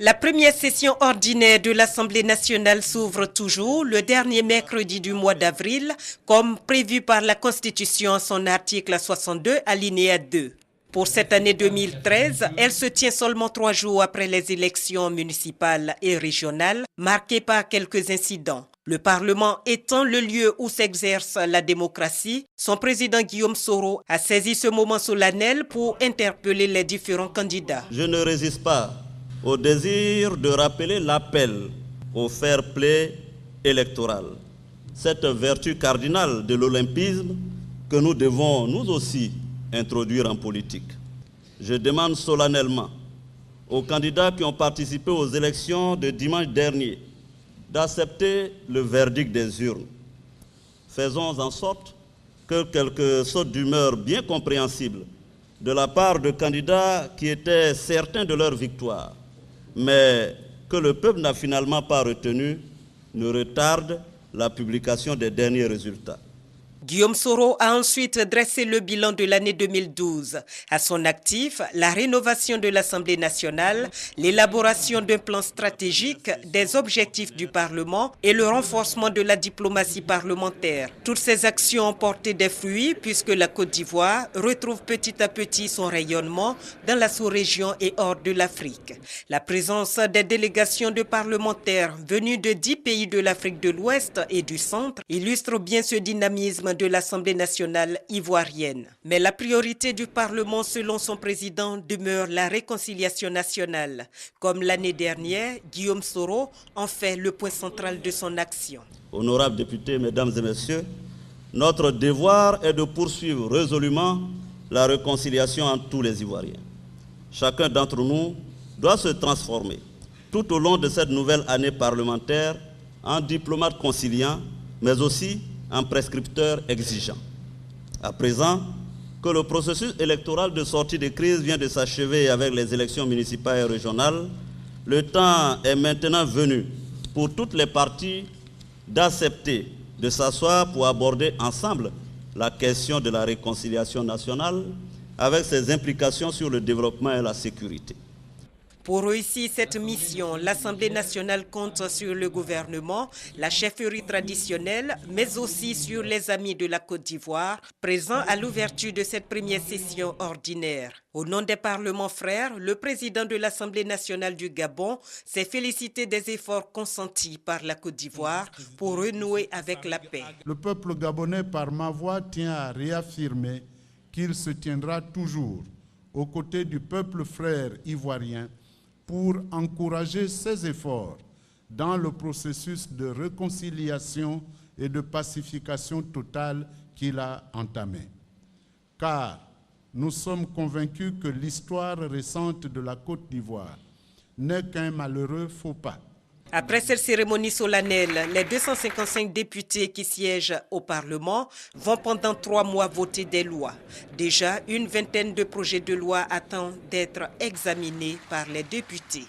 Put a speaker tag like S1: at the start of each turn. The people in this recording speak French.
S1: La première session ordinaire de l'Assemblée nationale s'ouvre toujours le dernier mercredi du mois d'avril, comme prévu par la Constitution, son article 62, alinéa 2. Pour cette année 2013, elle se tient seulement 3 jours après les élections municipales et régionales, marquées par quelques incidents. Le Parlement étant le lieu où s'exerce la démocratie, son président Guillaume Soro a saisi ce moment solennel pour interpeller les différents candidats.
S2: Je ne résiste pas au désir de rappeler l'appel au fair play électoral, cette vertu cardinale de l'olympisme que nous devons nous aussi introduire en politique. Je demande solennellement aux candidats qui ont participé aux élections de dimanche dernier d'accepter le verdict des urnes. Faisons en sorte que quelques sautes d'humeur bien compréhensibles de la part de candidats qui étaient certains de leur victoire, mais que le peuple n'a finalement pas retenu, ne retardent la publication des derniers résultats.
S1: Guillaume Soro a ensuite dressé le bilan de l'année 2012. À son actif, la rénovation de l'Assemblée nationale, l'élaboration d'un plan stratégique, des objectifs du Parlement et le renforcement de la diplomatie parlementaire. Toutes ces actions ont porté des fruits puisque la Côte d'Ivoire retrouve petit à petit son rayonnement dans la sous-région et hors de l'Afrique. La présence des délégations de parlementaires venus de 10 pays de l'Afrique de l'Ouest et du Centre illustre bien ce dynamisme de l'Assemblée nationale ivoirienne. Mais la priorité du Parlement, selon son président, demeure la réconciliation nationale. Comme l'année dernière, Guillaume Soro en fait le point central de son action.
S2: Honorables députés, mesdames et messieurs, notre devoir est de poursuivre résolument la réconciliation entre tous les Ivoiriens. Chacun d'entre nous doit se transformer tout au long de cette nouvelle année parlementaire en diplomate conciliant, mais aussi un prescripteur exigeant. À présent que le processus électoral de sortie de crise vient de s'achever avec les élections municipales et régionales, le temps est maintenant venu pour toutes les parties d'accepter de s'asseoir pour aborder ensemble la question de la réconciliation nationale avec ses implications sur le développement et la sécurité.
S1: Pour réussir cette mission, l'Assemblée nationale compte sur le gouvernement, la chefferie traditionnelle, mais aussi sur les amis de la Côte d'Ivoire, présents à l'ouverture de cette première session ordinaire. Au nom des parlements frères, le président de l'Assemblée nationale du Gabon s'est félicité des efforts consentis par la Côte d'Ivoire pour renouer avec la paix.
S3: Le peuple gabonais, par ma voix, tient à réaffirmer qu'il se tiendra toujours aux côtés du peuple frère ivoirien pour encourager ses efforts dans le processus de réconciliation et de pacification totale qu'il a entamé. Car nous sommes convaincus que l'histoire récente de la Côte d'Ivoire n'est qu'un malheureux faux pas.
S1: Après cette cérémonie solennelle, les 255 députés qui siègent au Parlement vont pendant 3 mois voter des lois. Déjà, une vingtaine de projets de loi attendent d'être examinés par les députés.